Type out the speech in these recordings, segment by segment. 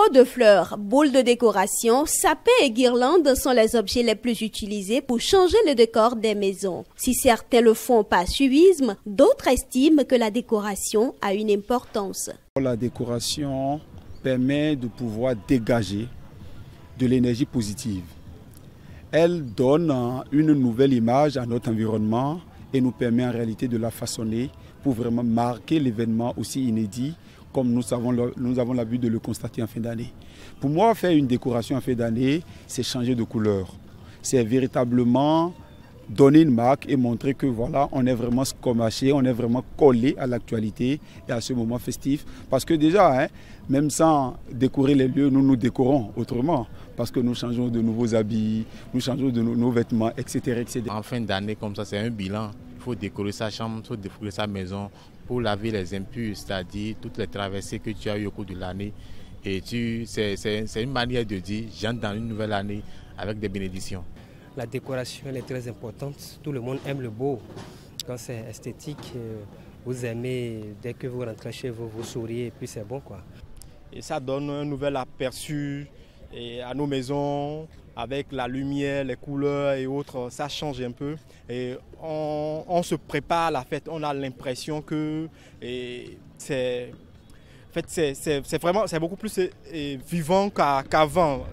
Pots de fleurs, boules de décoration, sapins et guirlandes sont les objets les plus utilisés pour changer le décor des maisons. Si certains le font par suivisme, d'autres estiment que la décoration a une importance. La décoration permet de pouvoir dégager de l'énergie positive. Elle donne une nouvelle image à notre environnement et nous permet en réalité de la façonner pour vraiment marquer l'événement aussi inédit comme nous avons l'habitude de le constater en fin d'année. Pour moi, faire une décoration en fin d'année, c'est changer de couleur. C'est véritablement donner une marque et montrer que voilà, on est vraiment scotché, on est vraiment collé à l'actualité et à ce moment festif. Parce que déjà, même sans décorer les lieux, nous nous décorons autrement. Parce que nous changeons de nouveaux habits, nous changeons de nos vêtements, etc., etc. En fin d'année, comme ça, c'est un bilan. Il faut décorer sa chambre, il faut décorer sa maison pour laver les impurs, c'est-à-dire toutes les traversées que tu as eues au cours de l'année. Et c'est une manière de dire, j'entre dans une nouvelle année avec des bénédictions. La décoration elle est très importante. Tout le monde aime le beau. Quand c'est esthétique, vous aimez, dès que vous rentrez chez vous, vous souriez et puis c'est bon, quoi. Et ça donne un nouvel aperçu à nos maisons, avec la lumière, les couleurs et autres, ça change un peu. Et on se prépare à la fête, on a l'impression que c'est beaucoup plus vivant qu'avant,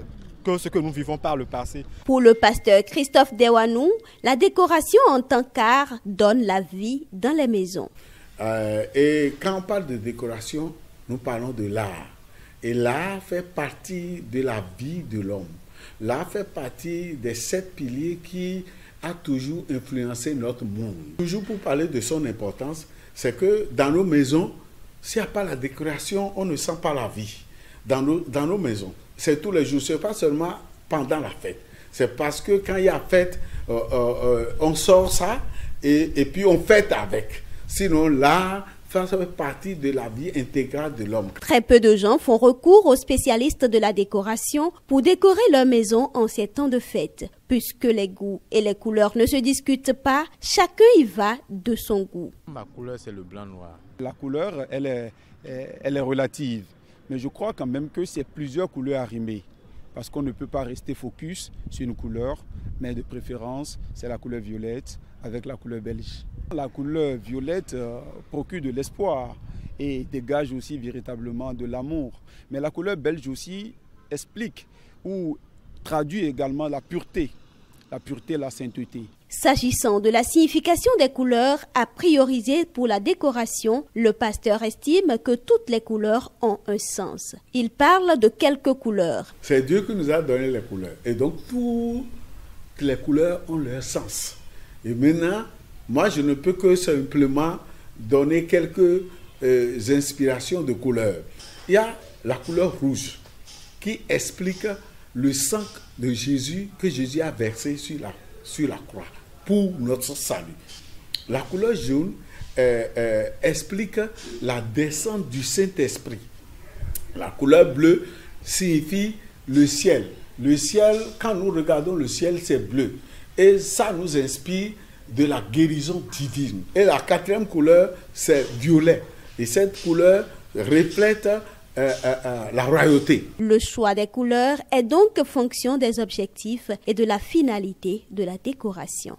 que ce que nous vivons par le passé. Pour le pasteur Christophe Dewanou, la décoration en tant qu'art donne la vie dans les maisons. Et quand on parle de décoration, nous parlons de l'art. Et l'art fait partie de la vie de l'homme. L'art fait partie des 7 piliers qui a toujours influencé notre monde. Toujours pour parler de son importance, c'est que dans nos maisons, s'il n'y a pas la décoration, on ne sent pas la vie. Dans nos maisons, c'est tous les jours, ce n'est pas seulement pendant la fête. C'est parce que quand il y a fête, on sort ça et puis on fête avec. Sinon, l'art ça fait partie de la vie intégrale de l'homme. Très peu de gens font recours aux spécialistes de la décoration pour décorer leur maison en ces temps de fête. Puisque les goûts et les couleurs ne se discutent pas, chacun y va de son goût. Ma couleur, c'est le blanc-noir. La couleur, elle est relative. Mais je crois quand même que c'est plusieurs couleurs arrimées. Parce qu'on ne peut pas rester focus sur une couleur, mais de préférence, c'est la couleur violette avec la couleur belge. La couleur violette procure de l'espoir et dégage aussi véritablement de l'amour. Mais la couleur belge aussi explique ou traduit également la pureté, la sainteté. S'agissant de la signification des couleurs à prioriser pour la décoration, le pasteur estime que toutes les couleurs ont un sens. Il parle de quelques couleurs. C'est Dieu qui nous a donné les couleurs. Et donc, toutes les couleurs ont leur sens. Et maintenant, moi, je ne peux que simplement donner quelques inspirations de couleurs. Il y a la couleur rouge qui explique le sang de Jésus que Jésus a versé sur la croix pour notre salut. La couleur jaune explique la descente du Saint-Esprit. La couleur bleue signifie le ciel. Le ciel, quand nous regardons le ciel, c'est bleu. Et ça nous inspire de la guérison divine. Et la 4e couleur, c'est violet. Et cette couleur reflète la royauté. Le choix des couleurs est donc fonction des objectifs et de la finalité de la décoration.